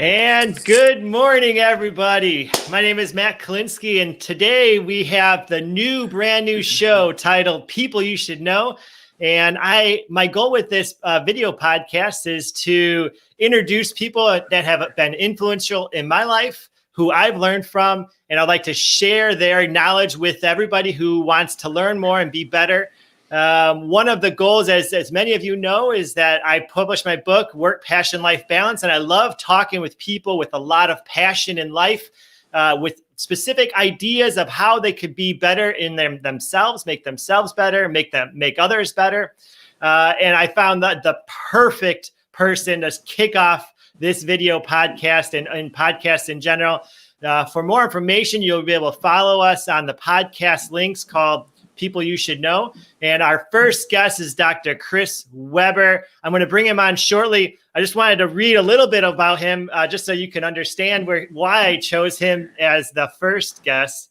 And good morning, everybody. My name is Matt Kalinsky, and today we have the brand new show titled People You Should Know. And my goal with this video podcast is to introduce people that have been influential in my life, who I've learned from, and I'd like to share their knowledge with everybody who wants to learn more and be better. One of the goals, as many of you know, is that I published my book, Work, Passion, Life Balance. And I love talking with people with a lot of passion in life, with specific ideas of how they could be better in themselves, make themselves better, make others better. And I found that the perfect person to kick off this video podcast and podcasts in general. For more information, you'll be able to follow us on the podcast links called People You Should Know. And our first guest is Dr. Chris Weber. I'm going to bring him on shortly. I just wanted to read a little bit about him, just so you can understand why I chose him as the first guest.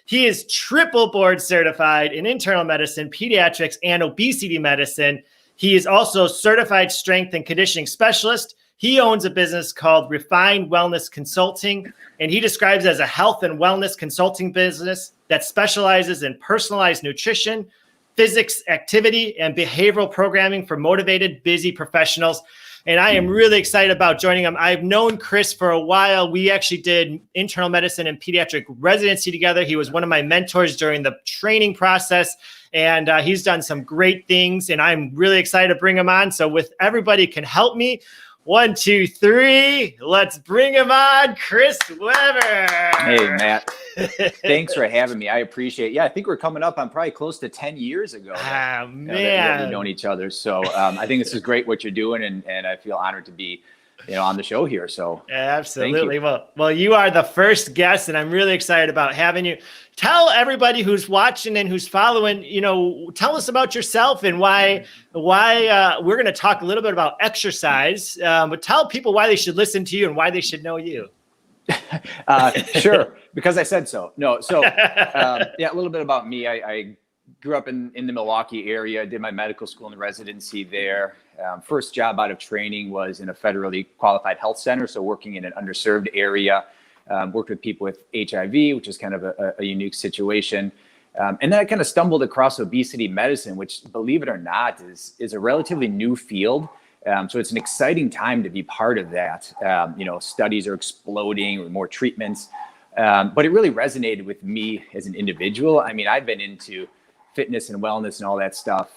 He is triple board certified in internal medicine, pediatrics, and obesity medicine. He is also certified strength and conditioning specialist. He owns a business called Refined Wellness Consulting, and he describes it as a health and wellness consulting business that specializes in personalized nutrition, physics, activity, and behavioral programming for motivated, busy professionals. And I am really excited about joining him. I've known Chris for a while. We actually did internal medicine and pediatric residency together. He was one of my mentors during the training process, and he's done some great things, and I'm really excited to bring him on. So if everybody can help me, 1, 2, 3. Let's bring him on, Chris Weber. Hey, Matt. Thanks for having me. I appreciate it. Yeah, I think we're coming up on probably close to 10 years ago. Man. That we've known each other. So I think this is great what you're doing, and I feel honored to be on the show here. So absolutely. Well, you are the first guest, and I'm really excited about having you. Tell everybody who's watching and who's following, tell us about yourself and why we're going to talk a little bit about exercise, but tell people why they should listen to you and why they should know you. Sure. Because I said so. No. So a little bit about me. I grew up in the Milwaukee area, did my medical school and residency there. First job out of training was in a federally qualified health center. So working in an underserved area, worked with people with HIV, which is kind of a unique situation. And then I kind of stumbled across obesity medicine, which, believe it or not, is a relatively new field. So it's an exciting time to be part of that. Studies are exploding with more treatments, but it really resonated with me as an individual. I mean, I've been into fitness and wellness and all that stuff,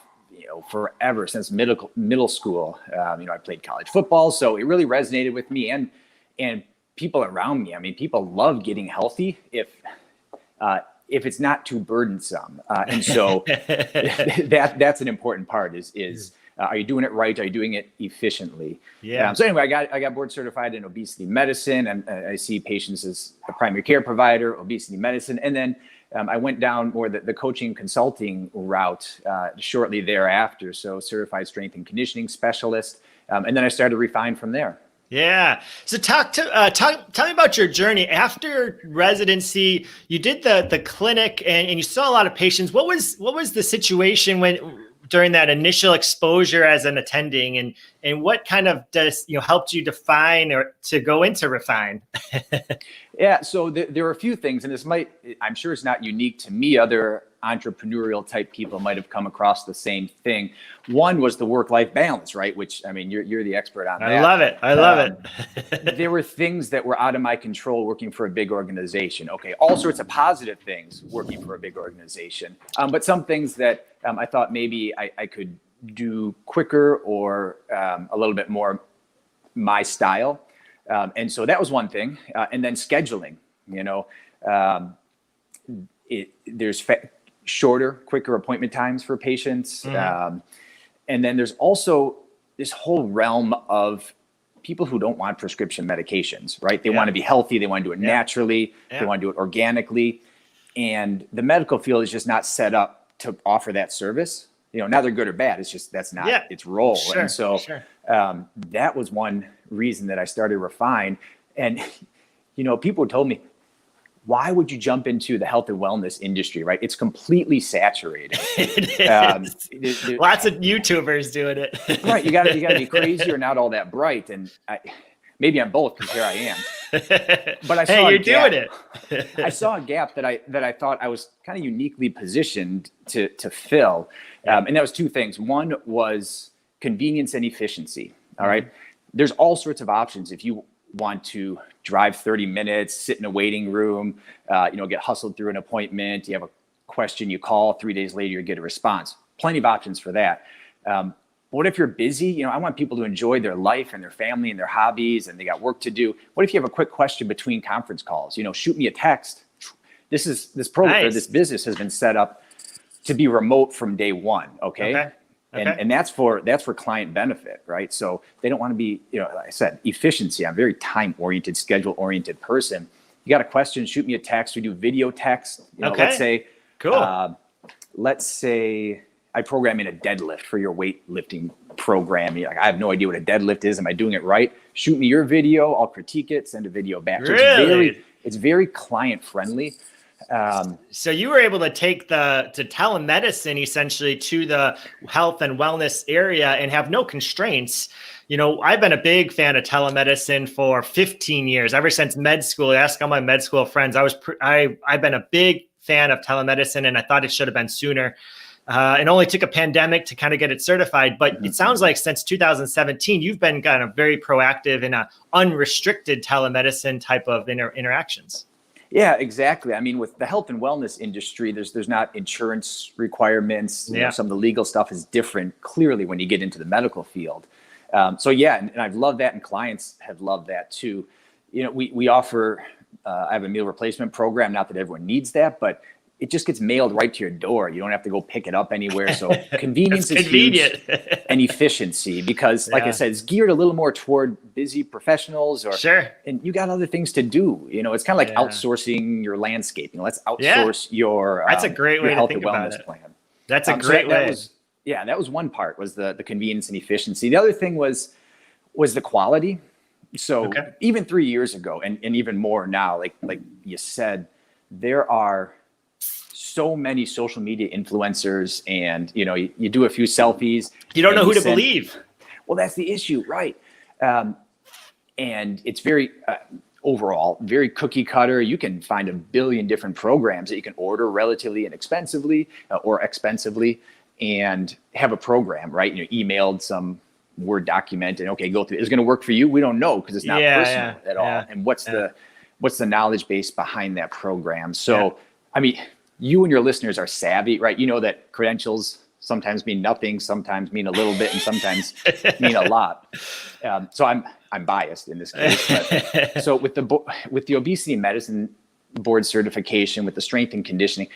forever, since middle school. I played college football, so it really resonated with me and people around me. I mean, people love getting healthy if it's not too burdensome. And so that's an important part is are you doing it right? Are you doing it efficiently? Yeah. So anyway, I got board certified in obesity medicine, and I see patients as a primary care provider, obesity medicine. And then I went down more the coaching consulting route shortly thereafter. So certified strength and conditioning specialist. And then I started to refine from there. Yeah. So tell me about your journey after residency. You did the clinic and you saw a lot of patients. What was the situation during that initial exposure as an attending, and what kind of helped you define or to go into refine? Yeah. So there are a few things, and I'm sure it's not unique to me. Other entrepreneurial type people might have come across the same thing. One was the work-life balance, right? Which, I mean, you're the expert on that. I love it. I love it. There were things that were out of my control working for a big organization. Okay. All sorts of positive things working for a big organization. But some things that I thought maybe I could do quicker or a little bit more my style. And so that was one thing. And then scheduling, there's shorter, quicker appointment times for patients. Mm-hmm. And then there's also this whole realm of people who don't want prescription medications, right? They want to be healthy. They want to do it naturally. They want to do it organically. And the medical field is just not set up to offer that service. Now they're good or bad. It's just, that's not its role. Sure, and so that was one reason that I started Refine. And, people told me, why would you jump into the health and wellness industry, right? It's completely saturated. Lots of YouTubers doing it. Right. You gotta be crazy or not all that bright. And maybe I'm both because here I am. But I saw hey, you're a gap. doing it. I saw a gap that I thought I was kind of uniquely positioned to fill. And that was two things. One was convenience and efficiency. All right. There's all sorts of options. If you want to drive 30 minutes, sit in a waiting room, get hustled through an appointment, you have a question, you call, 3 days later, you get a response. Plenty of options for that. What if you're busy? I want people to enjoy their life and their family and their hobbies, and they got work to do. What if you have a quick question between conference calls? Shoot me a text. This program, Nice. this business has been set up to be remote from day one. Okay. And that's for client benefit, right? So they don't want to be, like I said, efficiency. I'm a very time-oriented, schedule-oriented person. You got a question, shoot me a text. We do video text. Let's say, cool. Let's say I program in a deadlift for your weightlifting program. You're like, I have no idea what a deadlift is. Am I doing it right? Shoot me your video. I'll critique it, send a video back. So Really? it's very client-friendly. So you were able to take to telemedicine essentially to the health and wellness area and have no constraints. I've been a big fan of telemedicine for 15 years, ever since med school. Ask all my med school friends. I've been a big fan of telemedicine, and I thought it should have been sooner. It only took a pandemic to kind of get it certified, but it sounds like since 2017, you've been kind of very proactive in a unrestricted telemedicine type of interactions. Yeah, exactly. I mean, with the health and wellness industry, there's not insurance requirements. Some of the legal stuff is different, clearly, when you get into the medical field. And I've loved that, and clients have loved that too. We offer, I have a meal replacement program, not that everyone needs that, but it just gets mailed right to your door. You don't have to go pick it up anywhere. So convenience is convenient. Huge, and efficiency, because like I said, it's geared a little more toward busy professionals, and you got other things to do. It's kind of like outsourcing your landscaping. Let's outsource your that's a great way health to think and about wellness it. plan. That's a great way. That was one part, was the convenience and efficiency. The other thing was the quality. So even 3 years ago, and even more now, like you said, there are so many social media influencers, and you do a few selfies. You don't know who to believe. Well, that's the issue, right? And it's very overall very cookie cutter. You can find a billion different programs that you can order relatively inexpensively or expensively, and have a program, right? Emailed some Word document, and go through. Is it going to work for you? We don't know, because it's not personal at all. And what's the knowledge base behind that program? So, I mean, you and your listeners are savvy, right? You know that credentials sometimes mean nothing, sometimes mean a little bit, and sometimes mean a lot. So I'm biased in this case. But, so with the obesity medicine board certification, with the strength and conditioning,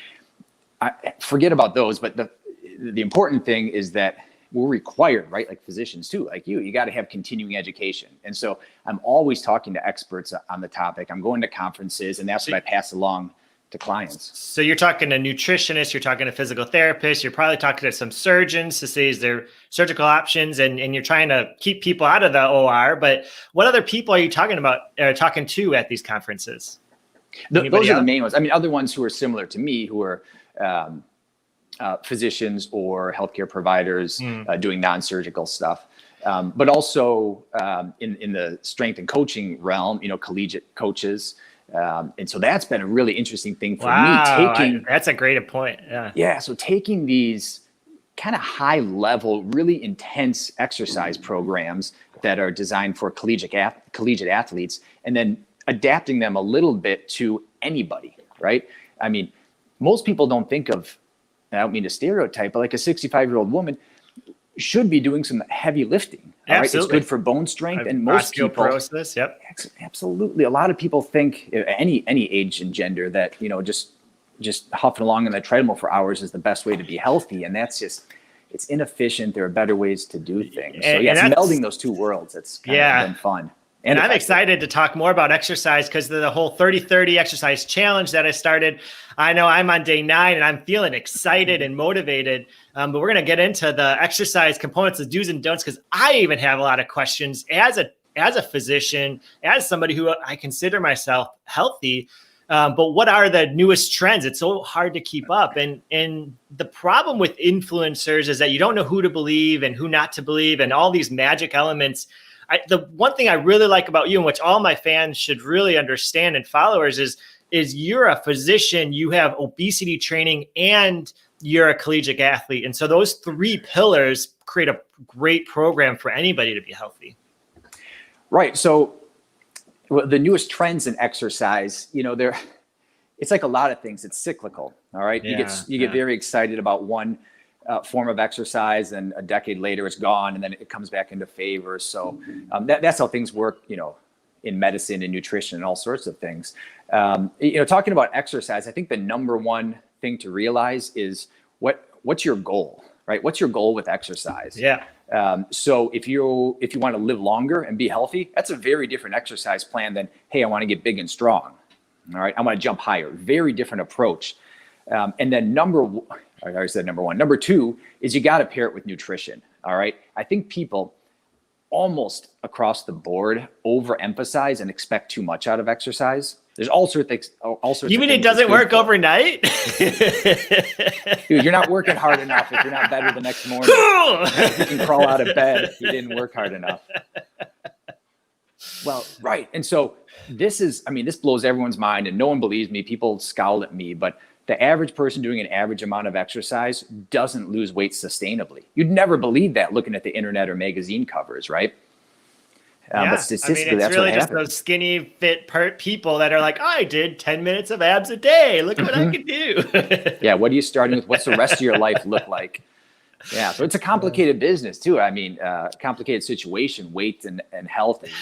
forget about those. But the important thing is that we're required, right? Like physicians too, like you got to have continuing education. And so I'm always talking to experts on the topic. I'm going to conferences, and that's what I pass along to clients. So you're talking to nutritionists, you're talking to physical therapists, you're probably talking to some surgeons to see is there surgical options, and you're trying to keep people out of the OR. But what other people are you talking to at these conferences? Those are the main ones. I mean, other ones who are similar to me, who are physicians or healthcare providers doing non-surgical stuff. But also in the strength and coaching realm, collegiate coaches. And so that's been a really interesting thing for me. That's a great point. Yeah. So taking these kind of high level, really intense exercise programs that are designed for collegiate athletes, and then adapting them a little bit to anybody, right? I mean, most people don't think of, I don't mean to stereotype, but like a 65-year-old woman should be doing some heavy lifting. All right? It's good for bone strength, and most people. Osteoporosis, yep. Absolutely. A lot of people think, any age and gender, that just huffing along on the treadmill for hours is the best way to be healthy, and that's just, it's inefficient. There are better ways to do things. So it's melding those two worlds. It's kind of been fun. And I'm excited to talk more about exercise, because the whole 30-30 exercise challenge that I started, I know I'm on day 9 and I'm feeling excited and motivated. But we're going to get into the exercise components, the do's and don'ts, because I even have a lot of questions as a physician, as somebody who I consider myself healthy. But what are the newest trends? It's so hard to keep up. And the problem with influencers is that you don't know who to believe and who not to believe, and all these magic elements the one thing I really like about you, and which all my fans should really understand and followers, is you're a physician, you have obesity training, and you're a collegiate athlete. And so those three pillars create a great program for anybody to be healthy. Right. So the newest trends in exercise, it's like a lot of things. It's cyclical. All right. You get very excited about one form of exercise, and a decade later it's gone, and then it comes back into favor. So that's how things work, in medicine and nutrition and all sorts of things. Talking about exercise, I think the number one thing to realize is what's your goal, right? What's your goal with exercise? Yeah. So if you want to live longer and be healthy, that's a very different exercise plan than, hey, I want to get big and strong. All right. I want to jump higher. Very different approach. And then I already said number one. Number two is you got to pair it with nutrition. All right. I think people almost across the board overemphasize and expect too much out of exercise. There's all sorts of You mean things it doesn't work overnight? Dude, you're not working hard enough if you're not better the next morning. If you can crawl out of bed, you didn't work hard enough. Well, right. And so this blows everyone's mind, and no one believes me. People scowl at me, but the average person doing an average amount of exercise doesn't lose weight sustainably. You'd never believe that looking at the internet or magazine covers, right? But statistically, it's that's really what just happens. those skinny, fit people that are like, I did 10 minutes of abs a day. Look what I can do. Yeah. What are you starting with? What's the rest of your life look like? Yeah. So it's a complicated business too. I mean, complicated situation, weight and health, and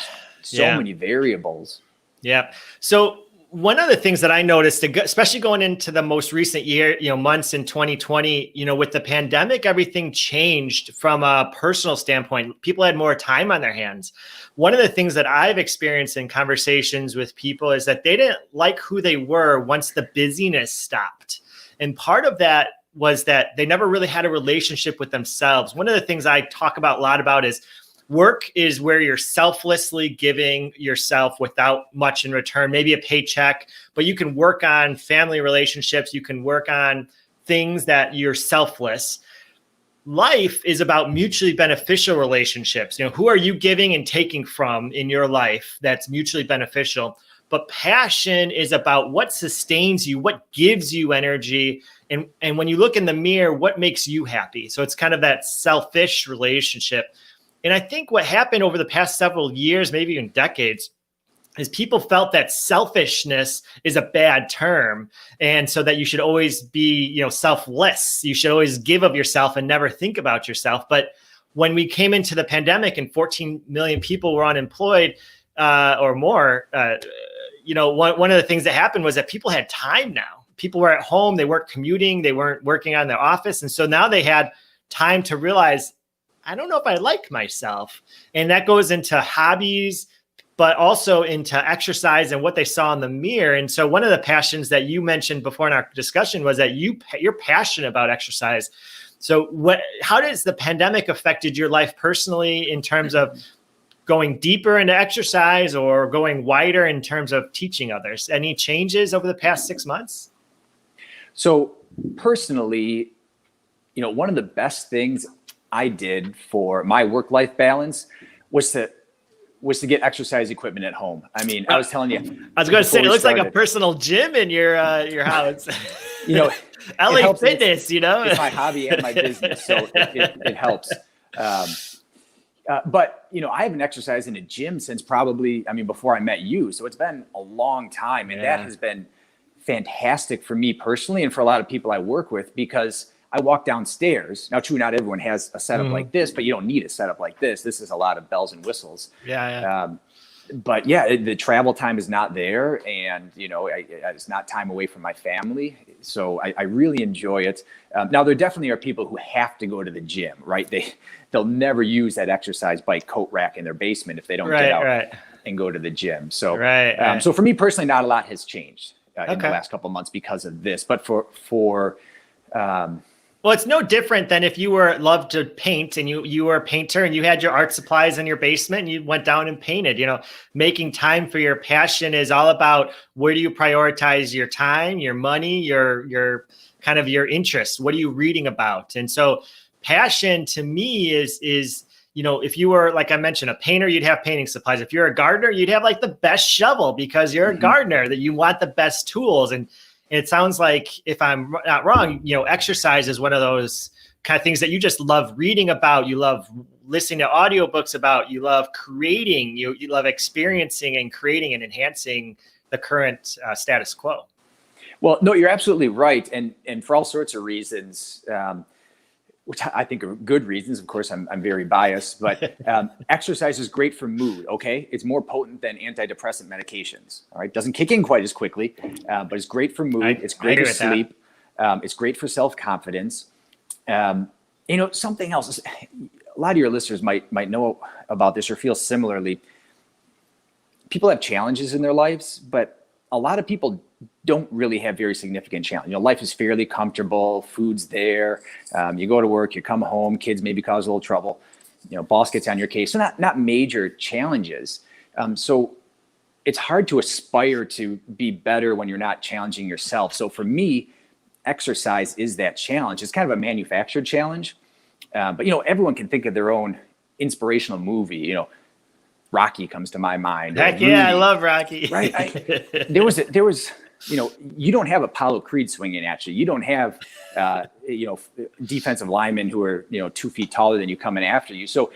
so many variables. Yeah. So one of the things that I noticed, especially going into the most recent year, months in 2020, with the pandemic, everything changed from a personal standpoint. People had more time on their hands. One of the things that I've experienced in conversations with people is that they didn't like who they were once the busyness stopped. And part of that was that they never really had a relationship with themselves. One of the things I talk about a lot about is work is where you're selflessly giving yourself without much in return, maybe a paycheck, but you can work on family relationships. You can work on things that you're selfless. Life is about mutually beneficial relationships. Who are you giving and taking from in your life that's mutually beneficial? But passion is about what sustains you, what gives you energy. And when you look in the mirror, what makes you happy? So it's kind of that selfish relationship. And I think what happened over the past several years, maybe even decades, is people felt that selfishness is a bad term. And so that you should always be, selfless. You should always give of yourself and never think about yourself. But when we came into the pandemic and 14 million people were unemployed or more, one of the things that happened was that people had time now. People were at home. They weren't commuting. They weren't working on their office. And so now they had time to realize, I don't know if I like myself. And that goes into hobbies, but also into exercise and what they saw in the mirror. And so one of the passions that you mentioned before in our discussion was that you're passionate about exercise. So how does the pandemic affected your life personally in terms of going deeper into exercise or going wider in terms of teaching others? Any changes over the past 6 months? So personally, one of the best things I did for my work-life balance was to get exercise equipment at home. I mean, I was telling you. I was going to say, it looks like a personal gym in your house. LA Fitness, It's my hobby and my business, so it helps. But, I haven't exercised in a gym since probably, before I met you. So it's been a long time. And that has been fantastic for me personally and for a lot of people I work with, because I walk downstairs. Now, true, not everyone has a setup like this, but you don't need a setup like this. This is a lot of bells and whistles. But the travel time is not there, and it's not time away from my family. So I really enjoy it. Now, there definitely are people who have to go to the gym, right? They'll never use that exercise bike coat rack in their basement if they don't get out and go to the gym. So, so for me personally, not a lot has changed in the last couple of months because of this. But for well, it's no different than if you loved to paint and you were a painter and you had your art supplies in your basement and you went down and painted. Making time for your passion is all about where do you prioritize your time, your money, your interests. What are you reading about? And so passion to me is if you were, like I mentioned, a painter, you'd have painting supplies. If you're a gardener, you'd have like the best shovel because you're a gardener, that you want the best tools. And it sounds like, if I'm not wrong, exercise is one of those kind of things that you just love reading about. You love listening to audiobooks about, you love creating, you love experiencing and creating and enhancing the current status quo. Well, no, you're absolutely right. And for all sorts of reasons, which I think are good reasons. Of course, I'm very biased, but exercise is great for mood. Okay. It's more potent than antidepressant medications. All right. Doesn't kick in quite as quickly, but it's great for mood. It's great for sleep. It's great for self-confidence. Something else, a lot of your listeners might know about this or feel similarly. People have challenges in their lives, but a lot of people don't really have very significant challenge. Life is fairly comfortable, food's there, you go to work, you come home, kids maybe cause a little trouble, boss gets on your case. So not major challenges. So it's hard to aspire to be better when you're not challenging yourself. So for me, exercise is that challenge. It's kind of a manufactured challenge. But everyone can think of their own inspirational movie. Rocky comes to my mind. Heck yeah, I love Rocky. Right. There was, you don't have Apollo Creed swinging at you. You don't have, defensive linemen who are, 2 feet taller than you coming after you. So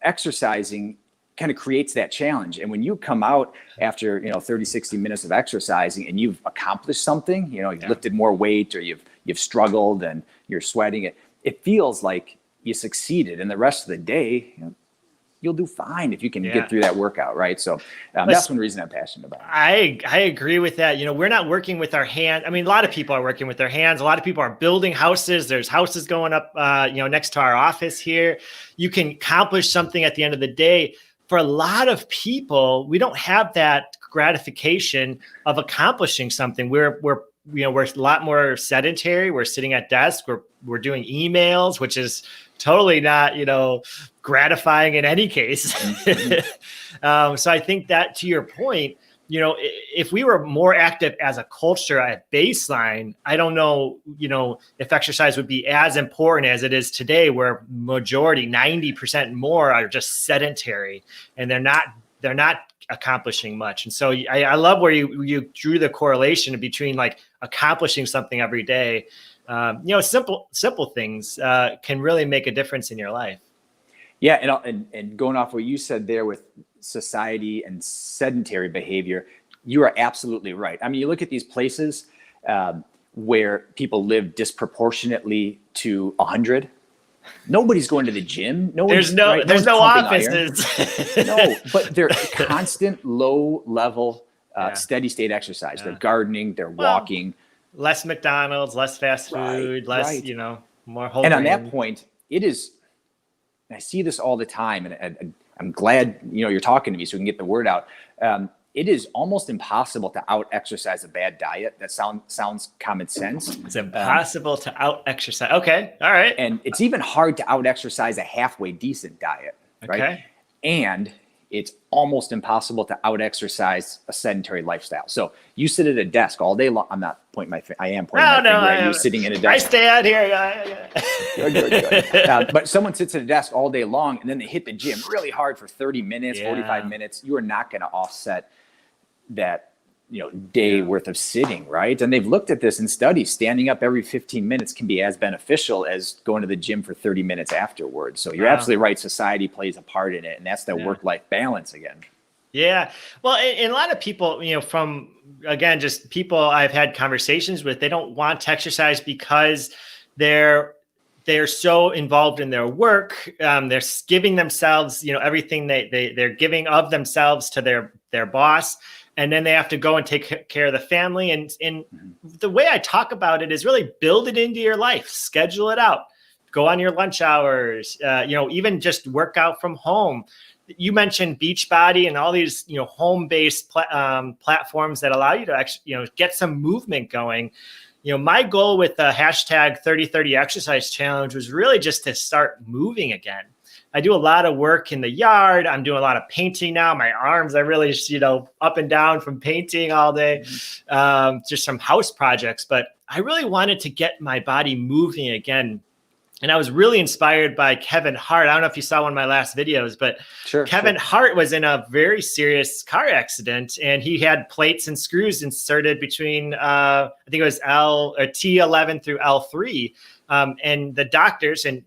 exercising kind of creates that challenge. And when you come out after, 30, 60 minutes of exercising and you've accomplished something, you've lifted more weight or you've struggled and you're sweating it feels like you succeeded. And the rest of the day, you'll do fine if you can get through that workout, right? So that's one reason I'm passionate about it. I agree with that. We're not working with our hands. I mean, a lot of people are working with their hands. A lot of people are building houses. There's houses going up, next to our office here. You can accomplish something at the end of the day. For a lot of people, we don't have that gratification of accomplishing something. We're a lot more sedentary. We're sitting at desks. We're doing emails, which is totally not, gratifying in any case. So I think that, to your point, if we were more active as a culture at baseline, I don't know, if exercise would be as important as it is today, where majority, 90% more, are just sedentary and they're not accomplishing much. And so I love where you drew the correlation between like accomplishing something every day. Simple things can really make a difference in your life. Yeah. And going off what you said there with society and sedentary behavior, you are absolutely right. I mean, you look at these places where people live disproportionately to 100. Nobody's going to the gym. There's no offices. No, but they're constant low level, steady state exercise. They're gardening, they're walking. Less McDonald's, less fast food, less, more whole And grain. on that point, it is, I see this all the time, and I'm glad, you're talking to me so we can get the word out. It is almost impossible to out-exercise a bad diet. That sounds common sense. It's impossible to out-exercise. Okay, all right. And it's even hard to out-exercise a halfway decent diet, right? Okay. And it's almost impossible to out-exercise a sedentary lifestyle. So you sit at a desk all day long. I'm not pointing my finger. I am pointing my finger at you sitting in a desk. I stay out here. Good. But someone sits at a desk all day long and then they hit the gym really hard for 30 minutes, 45 minutes. You are not going to offset that day worth of sitting, right? And they've looked at this in studies. Standing up every 15 minutes can be as beneficial as going to the gym for 30 minutes afterwards. So you're absolutely right. Society plays a part in it, and that's the work-life balance again. Yeah. Well, and a lot of people, from, again, just people I've had conversations with, they don't want to exercise because they're so involved in their work. They're giving themselves, everything they're giving of themselves to their boss. And then they have to go and take care of the family. And the way I talk about it is really build it into your life, schedule it out, go on your lunch hours, even just work out from home. You mentioned Beachbody and all these, home-based platforms that allow you to actually, get some movement going. My goal with the hashtag 3030 exercise challenge was really just to start moving again. I do a lot of work in the yard. I'm doing a lot of painting now. My arms are really, up and down from painting all day, just some house projects. But I really wanted to get my body moving again. And I was really inspired by Kevin Hart. I don't know if you saw one of my last videos, but Kevin Hart was in a very serious car accident, and he had plates and screws inserted between, I think it was T11 through L3. And the doctors, and,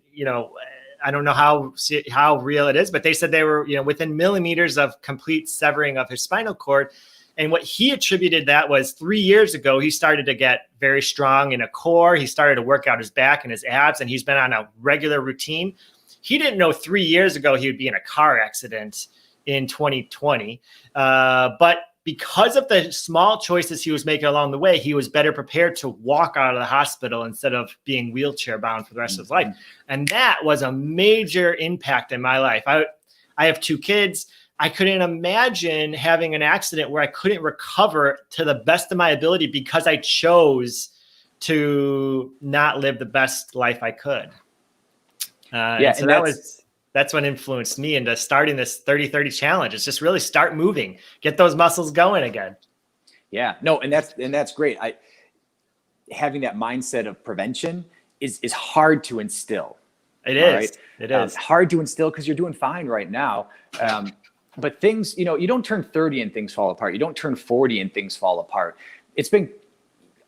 I don't know how real it is, but they said they were, within millimeters of complete severing of his spinal cord. And what he attributed that was 3 years ago, he started to get very strong in a core. He started to work out his back and his abs, and he's been on a regular routine. He didn't know 3 years ago he would be in a car accident in 2020. But because of the small choices he was making along the way, he was better prepared to walk out of the hospital instead of being wheelchair bound for the rest of his life. And that was a major impact in my life. I have 2 kids. I couldn't imagine having an accident where I couldn't recover to the best of my ability because I chose to not live the best life I could. That's what influenced me into starting this 30-30 challenge. It's just really start moving, get those muscles going again. Yeah, no, and that's great. Having that mindset of prevention is hard to instill. It is. Right? It is hard to instill because you're doing fine right now. But things, you don't turn 30 and things fall apart. You don't turn 40 and things fall apart. It's been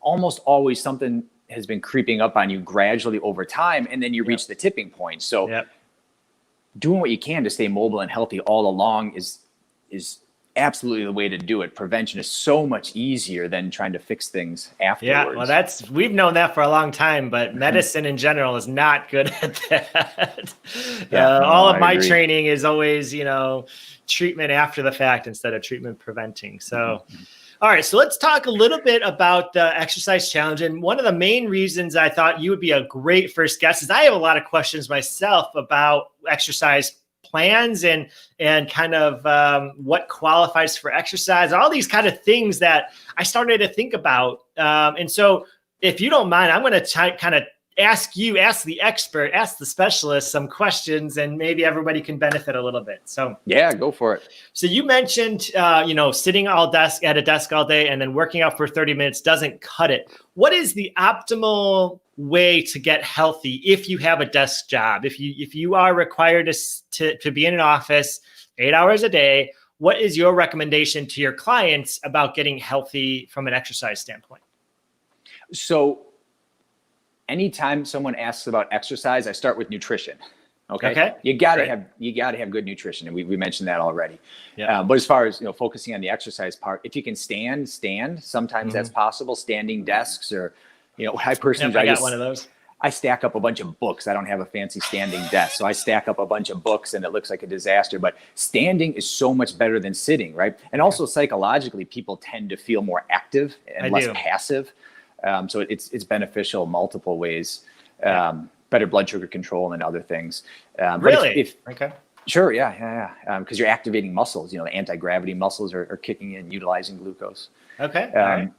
almost always something has been creeping up on you gradually over time, and then you reach the tipping point. So doing what you can to stay mobile and healthy all along is absolutely the way to do it. Prevention is so much easier than trying to fix things afterwards. Yeah, well, we've known that for a long time, but medicine in general is not good at that. All of my training is always, treatment after the fact instead of treatment preventing. So, all right, so let's talk a little bit about the exercise challenge. And one of the main reasons I thought you would be a great first guest is I have a lot of questions myself about exercise plans and kind of what qualifies for exercise, all these kind of things that I started to think about. And so if you don't mind, I'm going to kind of ask the expert, ask the specialist some questions, and maybe everybody can benefit a little bit. So yeah, go for it. So you mentioned, sitting at a desk all day and then working out for 30 minutes doesn't cut it. What is the optimal way to get healthy if you have a desk job? If you are required to be in an office 8 hours a day, what is your recommendation to your clients about getting healthy from an exercise standpoint? So anytime someone asks about exercise, I start with nutrition. Okay. You gotta have good nutrition, and we mentioned that already. Yeah. But as far as focusing on the exercise part, if you can stand. Sometimes that's possible. Standing desks, or I personally I got one of those. I stack up a bunch of books. I don't have a fancy standing desk, so I stack up a bunch of books, and it looks like a disaster. But standing is so much better than sitting, right? And also psychologically, people tend to feel more active and less passive. So it's beneficial multiple ways. Better blood sugar control and other things. Really? Okay. Sure. Yeah. Because you're activating muscles. The anti-gravity muscles are kicking in, utilizing glucose. Okay. Right.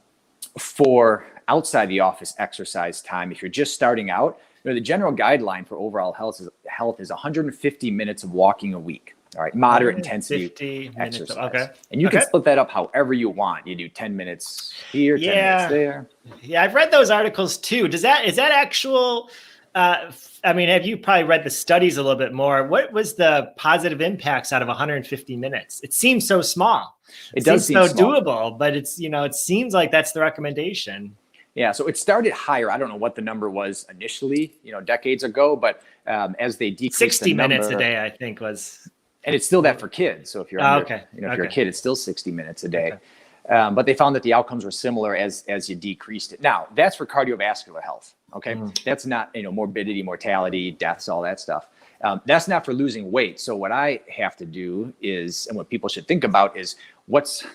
For outside the office exercise time, if you're just starting out, the general guideline for overall health is 150 minutes of walking a week. All right, moderate intensity exercise. Okay. And you can split that up however you want. You do 10 minutes here, 10 minutes there. Yeah, I've read those articles too. Is that actual? Have you probably read the studies a little bit more? What was the positive impacts out of 150 minutes? It seems so small. It does seem so doable, but it's it seems like that's the recommendation. Yeah, so it started higher. I don't know what the number was initially, decades ago, but as they decreased 60 minutes a day, I think was. And it's still that for kids. So if you're if you're a kid, it's still 60 minutes a day. Okay. But they found that the outcomes were similar as you decreased it. Now, that's for cardiovascular health. Okay. That's not, morbidity, mortality, deaths, all that stuff. That's not for losing weight. So what I have to do is, and what people should think about is what's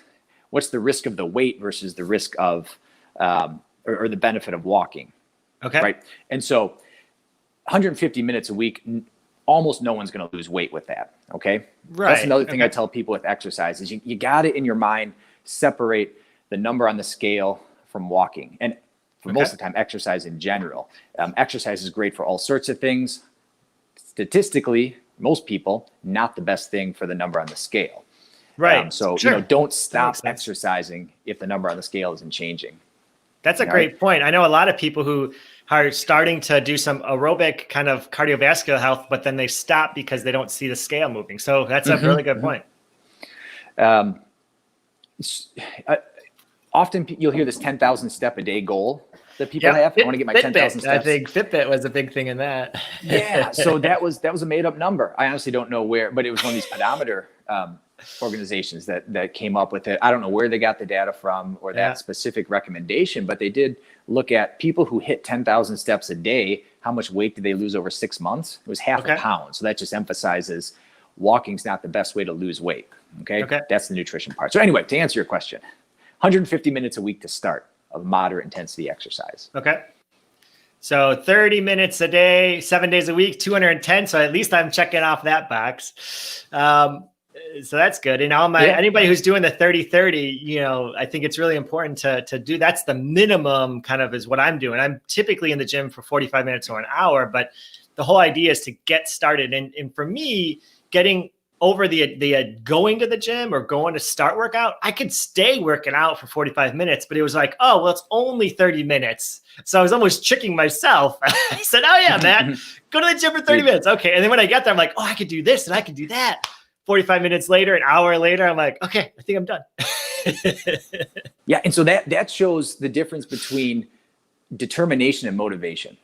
the risk of the weight versus the risk of, or the benefit of walking. Okay. Right. And so 150 minutes a week, almost no one's going to lose weight with that. Okay. Right. That's another thing I tell people with exercise is you got it in your mind, separate the number on the scale from walking. And for most of the time, exercise in general. Exercise is great for all sorts of things. Statistically, most people, not the best thing for the number on the scale. Right. So, don't stop exercising if the number on the scale isn't changing. That's a great point. I know a lot of people who are starting to do some aerobic kind of cardiovascular health, but then they stop because they don't see the scale moving. So that's a really good point. Often you'll hear this 10,000 step a day goal that people have. I want to get my 10,000 steps. I think Fitbit was a big thing in that. Yeah. So that was a made up number. I honestly don't know where, but it was one of these pedometer organizations that came up with it. I don't know where they got the data from or that specific recommendation, but they did look at people who hit 10,000 steps a day. How much weight did they lose over 6 months? It was half a pound. So that just emphasizes walking's not the best way to lose weight. Okay. That's the nutrition part. So anyway, to answer your question, 150 minutes a week to start of moderate intensity exercise. Okay. So 30 minutes a day, 7 days a week, 210. So at least I'm checking off that box. So that's good. And anybody who's doing the 30-30, you know, I think it's really important to do. That's the minimum kind of is what I'm doing. I'm typically in the gym for 45 minutes or an hour, but the whole idea is to get started. And for me, getting over the going to the gym or going to start workout, I could stay working out for 45 minutes, but it was like, oh, well, it's only 30 minutes. So I was almost tricking myself. I said, oh yeah, Matt, go to the gym for 30 minutes. Okay. And then when I get there, I'm like, oh, I could do this and I could do that. 45 minutes later, an hour later, I'm like, okay, I think I'm done. Yeah. And so that shows the difference between determination and motivation.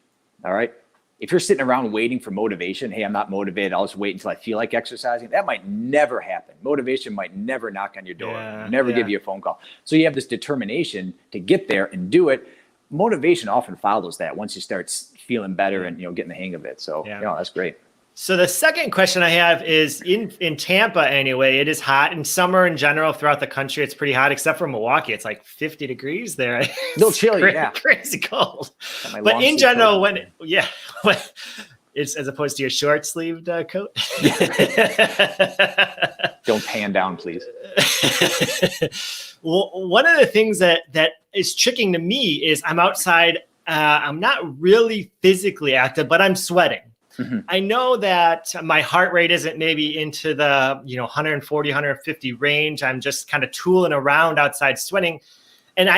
All right. If you're sitting around waiting for motivation, hey, I'm not motivated, I'll just wait until I feel like exercising. That might never happen. Motivation might never knock on your door, never give you a phone call. So you have this determination to get there and do it. Motivation often follows that once you start feeling better and, you know, getting the hang of it. So, you know, that's great. So the second question I have is in Tampa anyway, it is hot. In summer in general throughout the country, it's pretty hot, except for Milwaukee. It's like 50 degrees there. A little chilly, crazy cold. But in general, it's as opposed to your short sleeved coat. Don't pan down, please. Well, one of the things that is tricking to me is I'm outside. I'm not really physically active, but I'm sweating. I know that my heart rate isn't maybe into the 140, 150 range. I'm just kind of tooling around outside sweating. And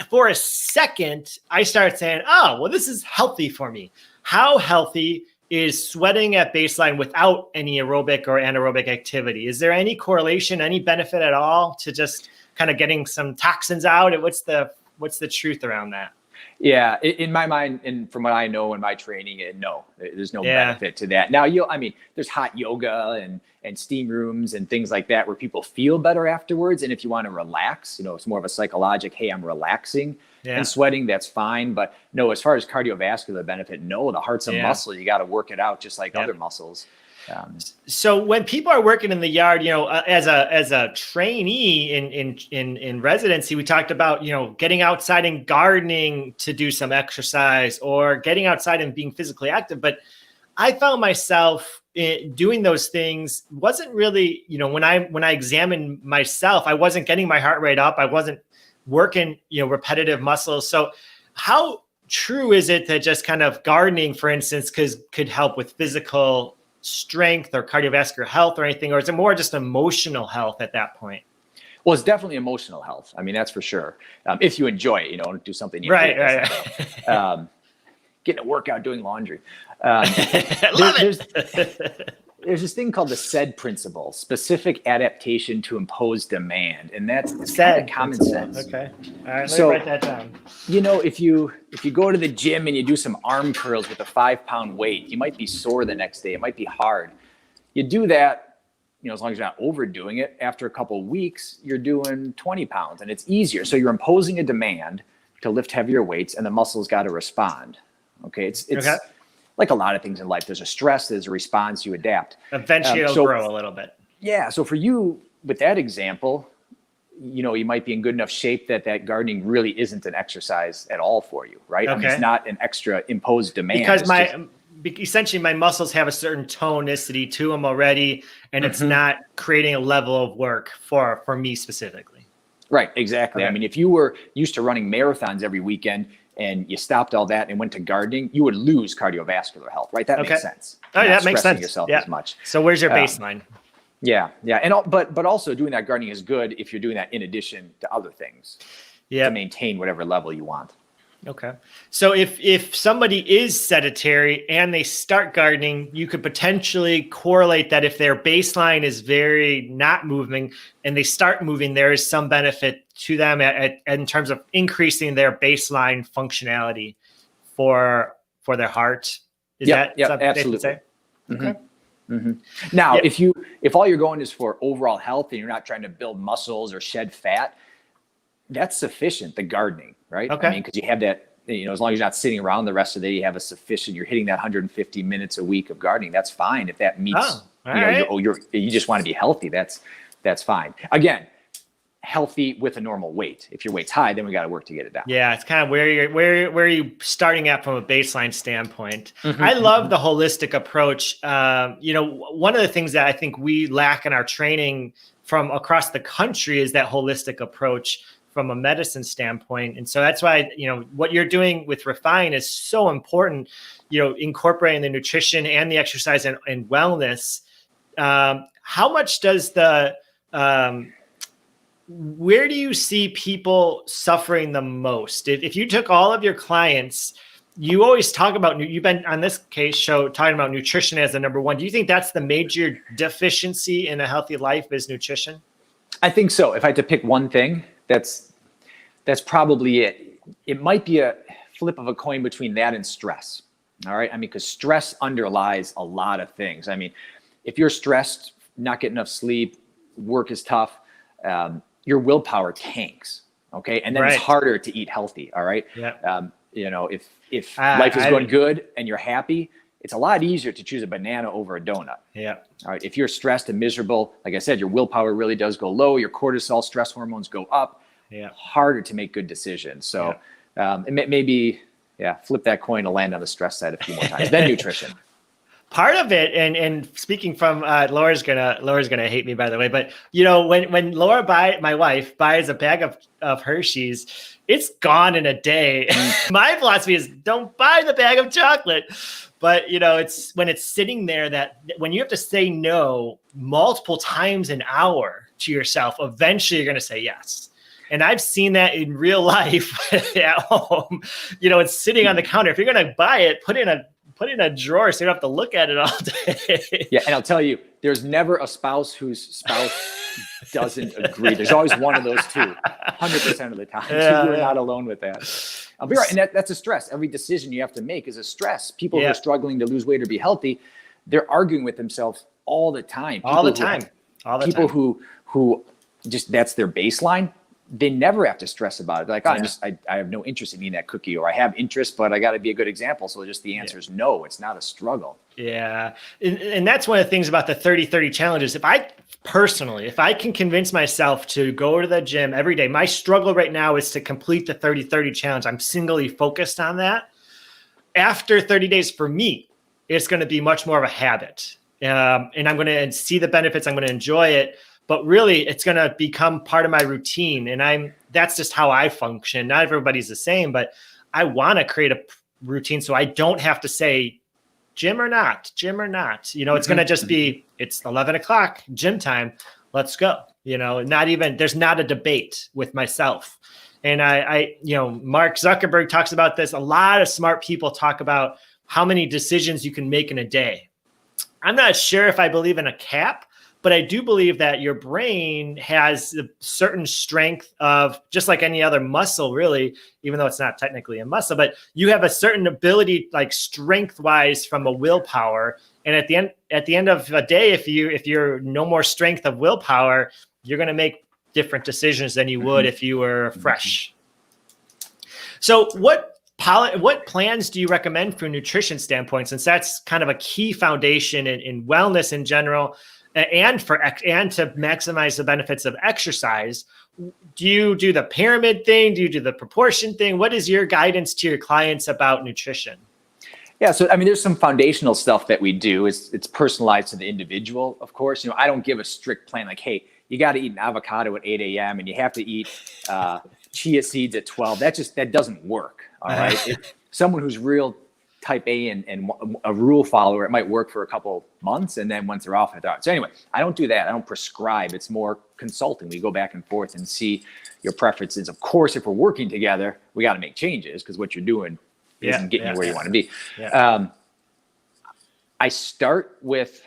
for a second, I started saying, oh, well, this is healthy for me. How healthy is sweating at baseline without any aerobic or anaerobic activity? Is there any correlation, any benefit at all to just kind of getting some toxins out? And what's the truth around that? Yeah, in my mind, and from what I know in my training, no, there's no benefit to that. Now, there's hot yoga and steam rooms and things like that where people feel better afterwards. And if you want to relax, it's more of a psychological, hey, I'm relaxing and sweating, that's fine. But no, as far as cardiovascular benefit, no, the heart's a muscle. You got to work it out just like other muscles. So when people are working in the yard, as a trainee in residency, we talked about, getting outside and gardening to do some exercise or getting outside and being physically active. But I found myself doing those things wasn't really, when I examined myself, I wasn't getting my heart rate up. I wasn't working, repetitive muscles. So how true is it that just kind of gardening, for instance, could help with physical strength or cardiovascular health or anything, or is it more just emotional health at that point? Well, it's definitely emotional health. I mean, that's for sure. If you enjoy it, do something. Right. Getting a workout, doing laundry. Love it. There's this thing called the SAID principle, specific adaptation to impose demand. And that's kind of common sense. Okay. All right. Let me write that down. If you go to the gym and you do some arm curls with a 5-pound weight, you might be sore the next day. It might be hard. You do that, as long as you're not overdoing it. After a couple of weeks, you're doing 20 pounds and it's easier. So you're imposing a demand to lift heavier weights and the muscles got to respond. Okay. It's like a lot of things in life. There's a stress, there's a response, you adapt. Eventually it'll grow a little bit. Yeah. So for you, with that example, you might be in good enough shape that gardening really isn't an exercise at all for you, right? Okay. I mean, it's not an extra imposed demand. Because essentially my muscles have a certain tonicity to them already, and it's not creating a level of work for me specifically. Right. Exactly. Okay. I mean, if you were used to running marathons every weekend, and you stopped all that and went to gardening, you would lose cardiovascular health, right? That makes sense. Oh, that makes sense. Yourself as much. So where's your baseline? Yeah. And but also doing that gardening is good if you're doing that in addition to other things to maintain whatever level you want. Okay. So if somebody is sedentary and they start gardening, you could potentially correlate that if their baseline is very not moving and they start moving, there is some benefit to them in terms of increasing their baseline functionality for their heart. Is that something absolutely. they can say? Okay. Now, if all you're going is for overall health and you're not trying to build muscles or shed fat, that's sufficient, the gardening, right? Okay. I mean, because you have that, as long as you're not sitting around the rest of the day, you have you're hitting that 150 minutes a week of gardening. That's fine. If that meets, you just want to be healthy, that's fine. Again, healthy with a normal weight. If your weight's high, then we got to work to get it down. Yeah, it's kind of where are you starting at from a baseline standpoint. I love the holistic approach. One of the things that I think we lack in our training from across the country is that holistic approach from a medicine standpoint. And so that's why, what you're doing with Refine is so important, incorporating the nutrition and the exercise and wellness. How much does where do you see people suffering the most? If you took all of your clients, you always talk about, you've been on this case show talking about nutrition as the number one. Do you think that's the major deficiency in a healthy life is nutrition? I think so. If I had to pick one thing, that's probably it. It might be a flip of a coin between that and stress. All right. I mean, because stress underlies a lot of things. I mean, if you're stressed, not getting enough sleep, work is tough, your willpower tanks. Okay. And then it's harder to eat healthy. All right. Yeah. If life is going good and you're happy, it's a lot easier to choose a banana over a donut. Yeah. All right. If you're stressed and miserable, like I said, your willpower really does go low. Your cortisol, stress hormones go up. Yeah. Harder to make good decisions. So maybe flip that coin to land on the stress side a few more times. Then nutrition. Part of it, and speaking from Laura's gonna hate me, by the way, but when Laura my wife buys a bag of Hershey's, it's gone in a day. My philosophy is don't buy the bag of chocolate. But it's when it's sitting there that when you have to say no multiple times an hour to yourself, eventually you're gonna say yes. And I've seen that in real life at home. It's sitting on the counter. If you're gonna buy it, put it in a drawer so you don't have to look at it all day. Yeah, and I'll tell you, there's never a spouse whose spouse doesn't agree. There's always one of those two, 100% of the time. So you're not alone with that. I'll be right, and that's a stress. Every decision you have to make is a stress. People who are struggling to lose weight or be healthy, they're arguing with themselves all the time. People who just that's their baseline. They never have to stress about it. They're like, I have no interest in eating that cookie, or I have interest, but I got to be a good example. So just the answer is no, it's not a struggle. Yeah. And that's one of the things about the 30-30 challenges. If I can convince myself to go to the gym every day, my struggle right now is to complete the 30-30 challenge. I'm singly focused on that. After 30 days for me, it's going to be much more of a habit. And I'm going to see the benefits. I'm going to enjoy it. But really, it's going to become part of my routine. And that's just how I function. Not everybody's the same, but I want to create a routine so I don't have to say gym or not. It's going to just be, it's 11 o'clock, gym time. Let's go. There's not a debate with myself. And Mark Zuckerberg talks about this. A lot of smart people talk about how many decisions you can make in a day. I'm not sure if I believe in a cap, but I do believe that your brain has a certain strength of, just like any other muscle, really, even though it's not technically a muscle, but you have a certain ability, like strength-wise, from a willpower. And at the end of the day, if you're no more strength of willpower, you're going to make different decisions than you would if you were fresh. So what plans do you recommend from a nutrition standpoint, since that's kind of a key foundation in wellness in general? And to maximize the benefits of exercise? Do you do the pyramid thing? Do you do the proportion thing? What is your guidance to your clients about nutrition? Yeah, so there's some foundational stuff that we do. It's personalized to the individual, of course. I don't give a strict plan like, hey, you got to eat an avocado at 8 a.m. and you have to eat chia seeds at 12. That doesn't work. All right. Someone who's real type A and a rule follower, it might work for a couple months. And then once they're off, they're out. So anyway, I don't do that. I don't prescribe. It's more consulting. We go back and forth and see your preferences. Of course, if we're working together, we got to make changes because what you're doing isn't getting you where you want to be. Yeah. I start with,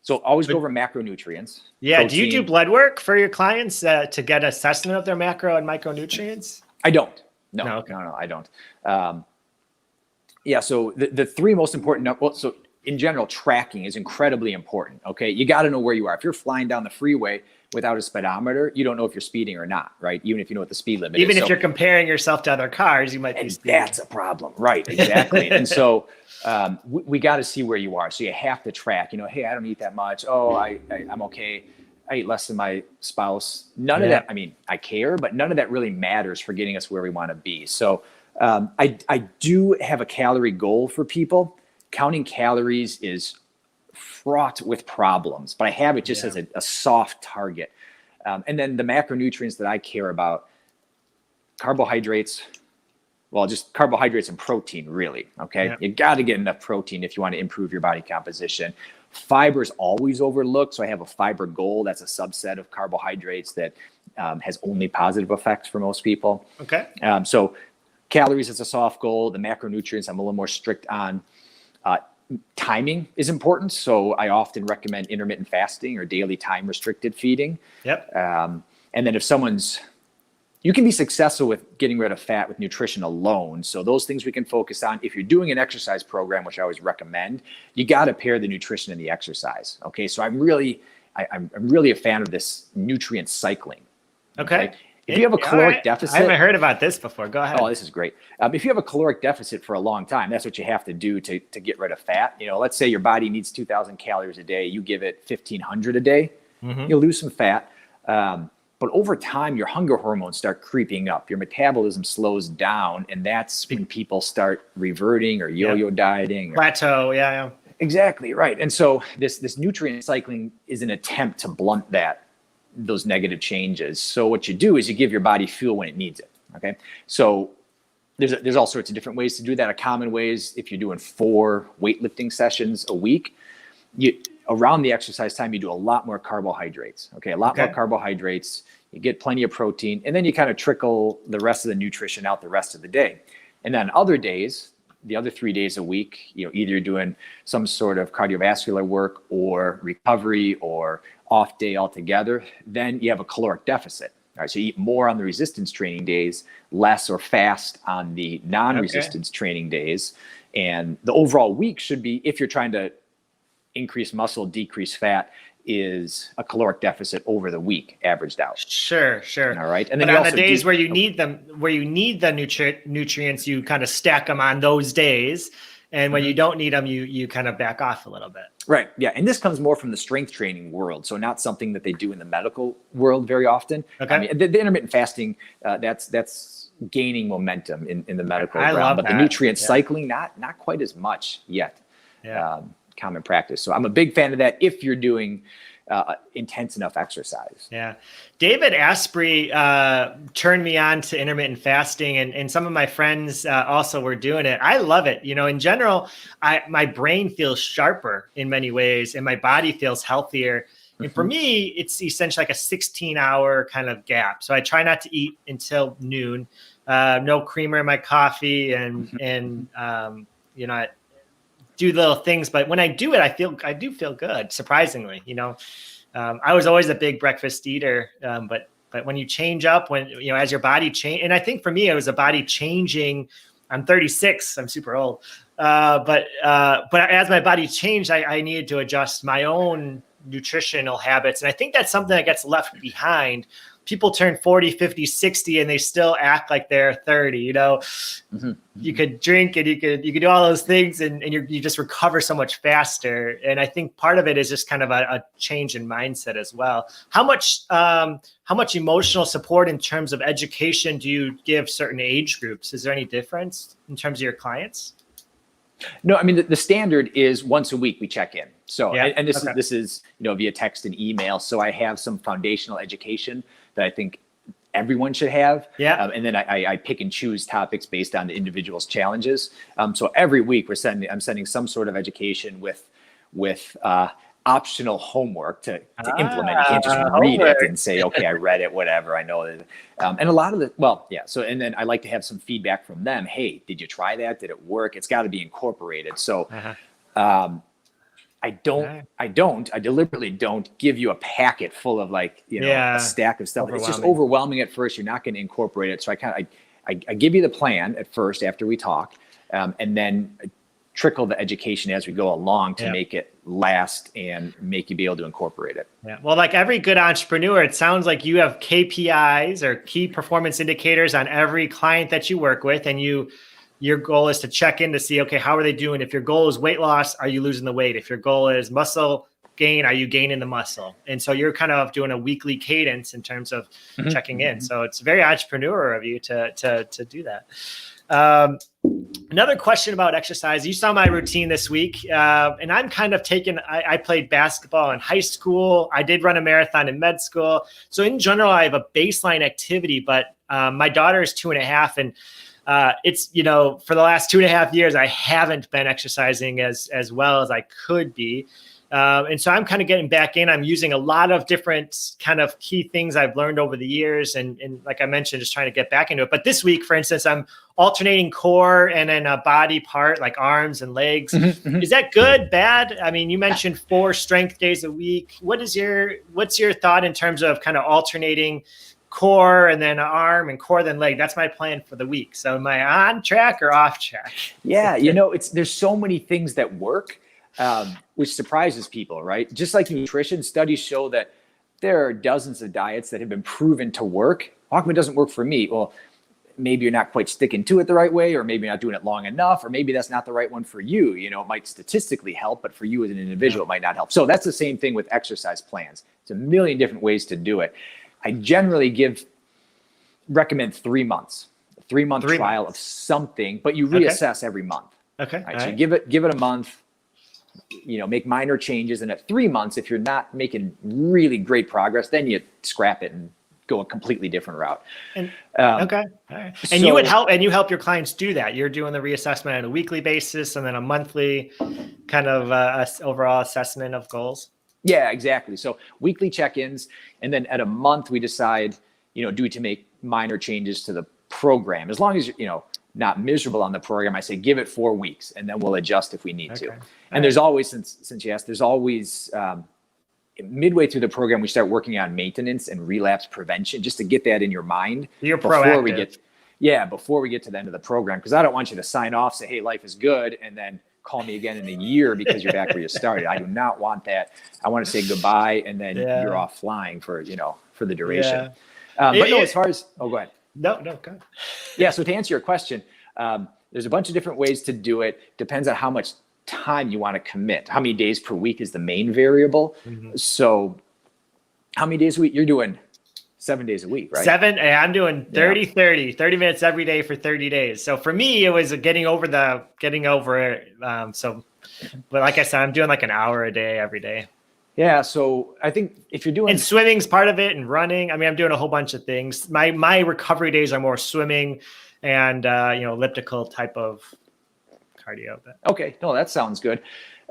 so always go over macronutrients. Yeah. Protein. Do you do blood work for your clients to get assessment of their macro and micronutrients? I don't. No, I don't. Yeah. So the three most important, well, so in general, tracking is incredibly important. Okay. You got to know where you are. If you're flying down the freeway without a speedometer, you don't know if you're speeding or not, right? Even if you know what the speed limit is. Even if you're comparing yourself to other cars, you might be speeding. That's a problem. Right. Exactly. And so we got to see where you are. So you have to track, hey, I don't eat that much. Oh, I'm okay. I eat less than my spouse. None of that. I mean, I care, but none of that really matters for getting us where we want to be. So I do have a calorie goal for people. Counting calories is fraught with problems, but I have it just as a soft target. And then the macronutrients that I care about, carbohydrates, well, just carbohydrates and protein, really. Okay. Yeah. You got to get enough protein if you want to improve your body composition. Fiber is always overlooked. So I have a fiber goal. That's a subset of carbohydrates that has only positive effects for most people. Okay. So calories is a soft goal. The macronutrients I'm a little more strict on. Timing is important. So I often recommend intermittent fasting or daily time restricted feeding. Yep. And then if you can be successful with getting rid of fat with nutrition alone. So those things we can focus on. If you're doing an exercise program, which I always recommend, you got to pair the nutrition and the exercise. Okay. So I'm really a fan of this nutrient cycling. Okay. If you have a caloric deficit, I haven't heard about this before. Go ahead. Oh, this is great. If you have a caloric deficit for a long time, that's what you have to do to get rid of fat. Let's say your body needs 2,000 calories a day. You give it 1,500 a day. Mm-hmm. You'll lose some fat. But over time, your hunger hormones start creeping up. Your metabolism slows down. And that's when people start reverting or yo-yo dieting. Plateau. Yeah. Exactly. Right. And so this nutrient cycling is an attempt to blunt those negative changes. So what you do is you give your body fuel when it needs it. Okay. So there's all sorts of different ways to do that. A common way is if you're doing 4 weightlifting sessions a week, around the exercise time, you do a lot more carbohydrates. Okay. A lot more carbohydrates, you get plenty of protein, and then you kind of trickle the rest of the nutrition out the rest of the day. And then other days, the other 3 days a week, either you're doing some sort of cardiovascular work or recovery or off day altogether, then you have a caloric deficit. All right, so you eat more on the resistance training days, less or fast on the non-resistance training days. And the overall week should be, if you're trying to increase muscle, decrease fat, is a caloric deficit over the week averaged out. Sure. All right. And then but on the days where you need them, where you need the nutrients, you kind of stack them on those days. And when you don't need them, you kind of back off a little bit. Right. Yeah. And this comes more from the strength training world. So not something that they do in the medical world very often. Okay. I mean, the intermittent fasting, that's gaining momentum in the medical realm, but the nutrient cycling, not quite as much yet. Yeah. Common practice. So I'm a big fan of that if you're doing intense enough exercise. Yeah. David Asprey turned me on to intermittent fasting, and some of my friends also were doing it. I love it. In general, my brain feels sharper in many ways and my body feels healthier. And for me, it's essentially like a 16-hour kind of gap. So I try not to eat until noon, no creamer in my coffee and I do little things, but when I do it, I do feel good. Surprisingly, I was always a big breakfast eater, but when you change up, as your body change, and I think for me, it was a body changing. I'm 36. I'm super old, but as my body changed, I needed to adjust my own nutritional habits, and I think that's something that gets left behind. People turn 40, 50, 60, and they still act like they're 30. You could drink and you could do all those things and you just recover so much faster. And I think part of it is just kind of a change in mindset as well. How much emotional support in terms of education do you give certain age groups? Is there any difference in terms of your clients? No, I mean, the standard is once a week we check in. So, and this is, via text and email. So I have some foundational education that I think everyone should have. Yeah. And then I pick and choose topics based on the individual's challenges. So every week I'm sending some sort of education with optional homework to implement. You can't just read it and say, okay, I read it, whatever, I know that. And a lot of so, and then I like to have some feedback from them. Hey, did you try that? Did it work? It's got to be incorporated. So, I deliberately don't give you a packet full of a stack of stuff. It's just overwhelming at first. You're not going to incorporate it. So I give you the plan at first after we talk, and then trickle the education as we go along to make it last and make you be able to incorporate it. Yeah. Well, like every good entrepreneur, it sounds like you have KPIs or key performance indicators on every client that you work with, and your goal is to check in to see, okay, how are they doing? If your goal is weight loss, are you losing the weight? If your goal is muscle gain, are you gaining the muscle? And so you're kind of doing a weekly cadence in terms of checking in. So it's very entrepreneur of you to do that. Another question about exercise. You saw my routine this week, and I'm kind of I played basketball in high school. I did run a marathon in med school. So in general, I have a baseline activity, but my daughter is 2.5, and it's, for the last 2.5 years, I haven't been exercising as well as I could be. And so I'm kind of getting back in. I'm using a lot of different kind of key things I've learned over the years. And like I mentioned, just trying to get back into it. But this week, for instance, I'm alternating core and then a body part like arms and legs. Is that good, bad? I mean, you mentioned 4 strength days a week. What's your thought in terms of kind of alternating core and then arm and core, then leg? That's my plan for the week. So am I on track or off track? Yeah. There's so many things that work, which surprises people, right? Just like nutrition, studies show that there are dozens of diets that have been proven to work. How come it doesn't work for me? Well, maybe you're not quite sticking to it the right way, or maybe you're not doing it long enough, or maybe that's not the right one for you. It might statistically help, but for you as an individual, it might not help. So that's the same thing with exercise plans. It's a million different ways to do it. I generally recommend 3 months, a 3-month trial of something, but you reassess every month. Okay. Right? So give it a month, make minor changes. And at 3 months, if you're not making really great progress, then you scrap it and go a completely different route. And, okay. All right. And you help your clients do that. You're doing the reassessment on a weekly basis and then a monthly kind of overall assessment of goals. Yeah, exactly. So weekly check-ins, and then at a month we decide, do we to make minor changes to the program. As long as you're, not miserable on the program, I say give it 4 weeks, and then we'll adjust if we need to. And there's always, since you asked, there's always midway through the program we start working on maintenance and relapse prevention, just to get that in your mind. You're proactive. Before we get to the end of the program, because I don't want you to sign off, say, hey, life is good, and then call me again in a year because you're back where you started. I do not want that. I want to say goodbye, and then you're off flying for the duration. But no, as far as go ahead. No, go ahead. Yeah. So to answer your question, there's a bunch of different ways to do it. Depends on how much time you want to commit. How many days per week is the main variable. So how many days a week? You're doing 7 days a week, right? 7. I'm doing 30 minutes every day for 30 days. So for me, it was getting over it. But like I said, I'm doing like an hour a day every day. Yeah. So I think if you're doing, and swimming's part of it, and running. I mean, I'm doing a whole bunch of things. My recovery days are more swimming and elliptical type of cardio. Okay. No, that sounds good.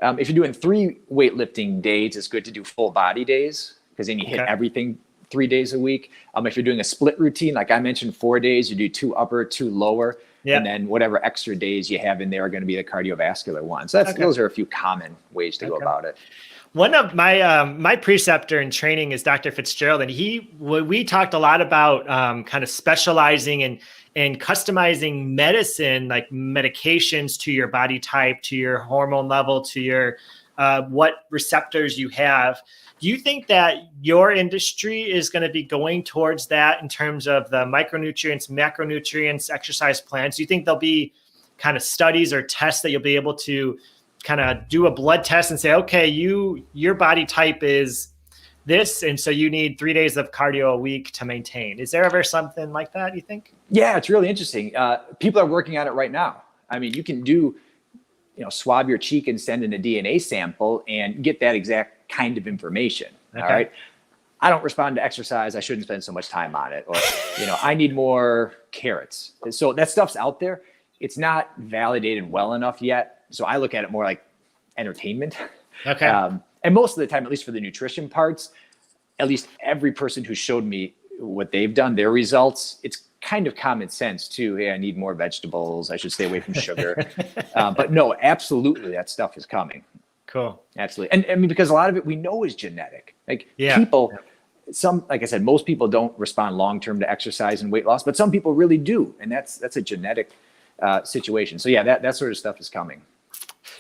If you're doing 3 weightlifting days, it's good to do full body days, because then you hit everything 3 days a week. If you're doing a split routine, like I mentioned, 4 days, you do 2 upper, 2 lower, and then whatever extra days you have in there are going to be the cardiovascular ones. So those are a few common ways to go about it. One of my preceptor in training is Dr. Fitzgerald, and we talked a lot about kind of specializing and customizing medicine, like medications to your body type, to your hormone level, to your what receptors you have. Do you think that your industry is going to be going towards that in terms of the micronutrients, macronutrients, exercise plans? Do you think there'll be kind of studies or tests that you'll be able to kind of do a blood test and say, okay, your body type is this, and so you need 3 days of cardio a week to maintain? Is there ever something like that, you think? Yeah, it's really interesting. People are working on it right now. I mean, you can do, swab your cheek and send in a DNA sample and get that exact kind of information. All right. I don't respond to exercise. I shouldn't spend so much time on it. Or, I need more carrots. So that stuff's out there. It's not validated well enough yet. So I look at it more like entertainment. Okay. And most of the time, at least for the nutrition parts, at least every person who showed me what they've done, their results, it's kind of common sense too. Hey, I need more vegetables. I should stay away from sugar. But no, absolutely, that stuff is coming. Cool. Absolutely. And I mean, because a lot of it we know is genetic. Like people, like I said, most people don't respond long-term to exercise and weight loss, but some people really do. And that's a genetic situation. So yeah, that sort of stuff is coming.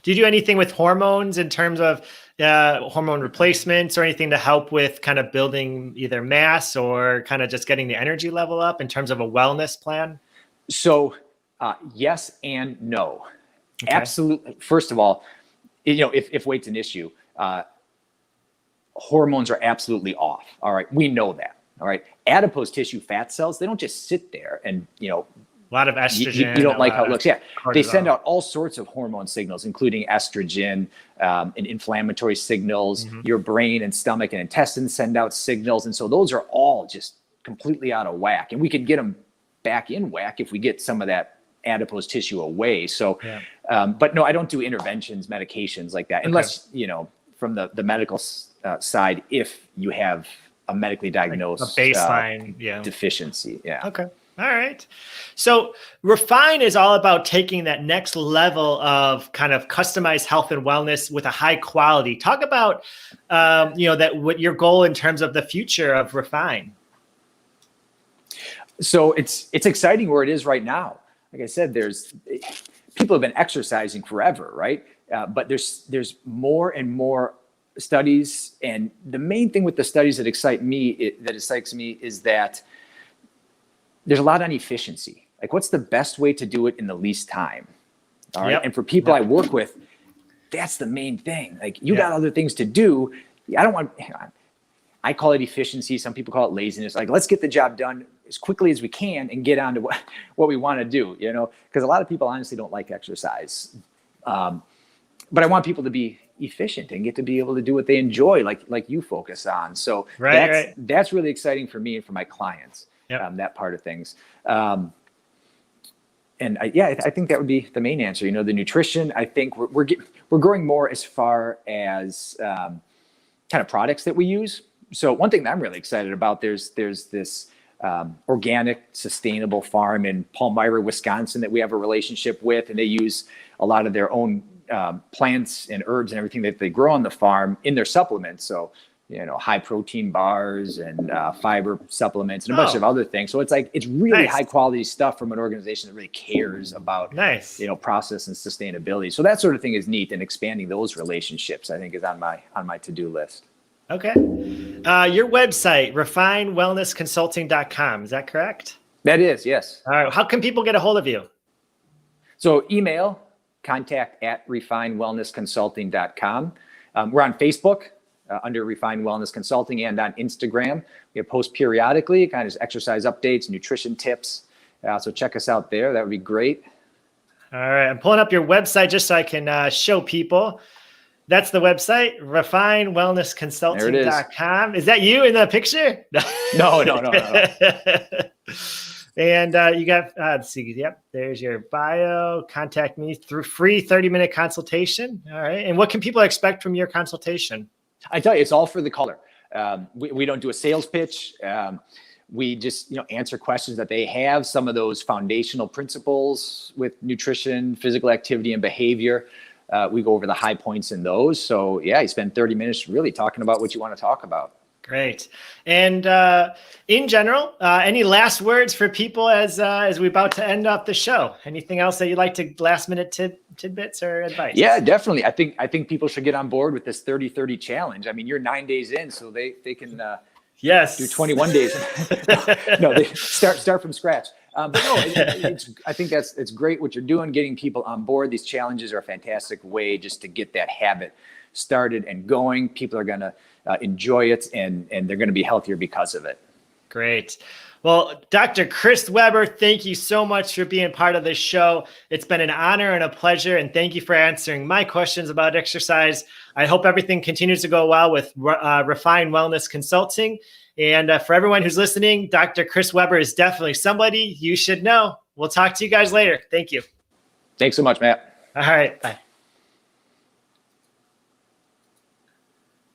Do you do anything with hormones in terms of hormone replacements or anything to help with kind of building either mass or kind of just getting the energy level up in terms of a wellness plan? So yes and no. Okay. Absolutely. First of all, if weight's an issue, hormones are absolutely off. All right. We know that. All right. Adipose tissue fat cells, they don't just sit there and, a lot of estrogen. You don't like how it looks. Yeah. Cortisol. They send out all sorts of hormone signals, including estrogen and inflammatory signals. Your brain and stomach and intestines send out signals. And so those are all just completely out of whack. And we could get them back in whack if we get some of that adipose tissue away. So, but no, I don't do interventions, medications like that, unless, from the medical side, if you have a medically diagnosed like a baseline deficiency. Yeah. Okay. All right. So Refine is all about taking that next level of kind of customized health and wellness with a high quality. Talk about, what your goal in terms of the future of Refine. So it's exciting where it is right now. Like I said, people have been exercising forever, right? But there's more and more studies, and the main thing with the studies that excites me is that there's a lot on efficiency. Like, what's the best way to do it in the least time? All right. And for people I work with, that's the main thing. Like, you got other things to do. I call it efficiency. Some people call it laziness. Like, let's get the job done as quickly as we can and get on to what we want to do, because a lot of people honestly don't like exercise. But I want people to be efficient and get to be able to do what they enjoy, like you focus on. So that's really exciting for me and for my clients. That part of things. And I think that would be the main answer. The nutrition, I think we're growing more as far as kind of products that we use. So one thing that I'm really excited about, there's this organic sustainable farm in Palmyra, Wisconsin that we have a relationship with, and they use a lot of their own plants and herbs and everything that they grow on the farm in their supplements. So high protein bars and fiber supplements and a bunch of other things. So it's really high quality stuff from an organization that really cares about process and sustainability. So that sort of thing is neat, and expanding those relationships, I think, is on my to-do list. Okay. Your website, refinewellnessconsulting.com. Is that correct? That is, yes. All right. How can people get a hold of you? So email contact@refinewellnessconsulting.com. We're on Facebook under Refined Wellness Consulting, and on Instagram. We post periodically, kind of exercise updates, nutrition tips. So check us out there. That would be great. All right. I'm pulling up your website just so I can show people. That's the website, refinewellnessconsulting.com. Is that you in the picture? No. And you got, let's see. Yep. There's your bio. Contact me through free 30-minute consultation. All right. And what can people expect from your consultation? I tell you, it's all for the color. We don't do a sales pitch. We just answer questions that they have. Some of those foundational principles with nutrition, physical activity, and behavior. We go over the high points in those. So yeah, you spend 30 minutes really talking about what you want to talk about. Great. And in general, any last words for people as we're about to end up the show? Anything else that you'd like to last minute tidbits or advice? Yeah, definitely. I think people should get on board with this 30-30 challenge. I mean, you're 9 days in, so they can do 21 days. No, they start from scratch. But no, I think it's great what you're doing, getting people on board. These challenges are a fantastic way just to get that habit started and going. People are going to enjoy it, and they're going to be healthier because of it. Great. Well, Dr. Chris Weber, thank you so much for being part of this show. It's been an honor and a pleasure, and thank you for answering my questions about exercise. I hope everything continues to go well with Refine Wellness Consulting. And for everyone who's listening, Dr. Chris Weber is definitely somebody you should know. We'll talk to you guys later. Thank you. Thanks so much, Matt. All right. Bye.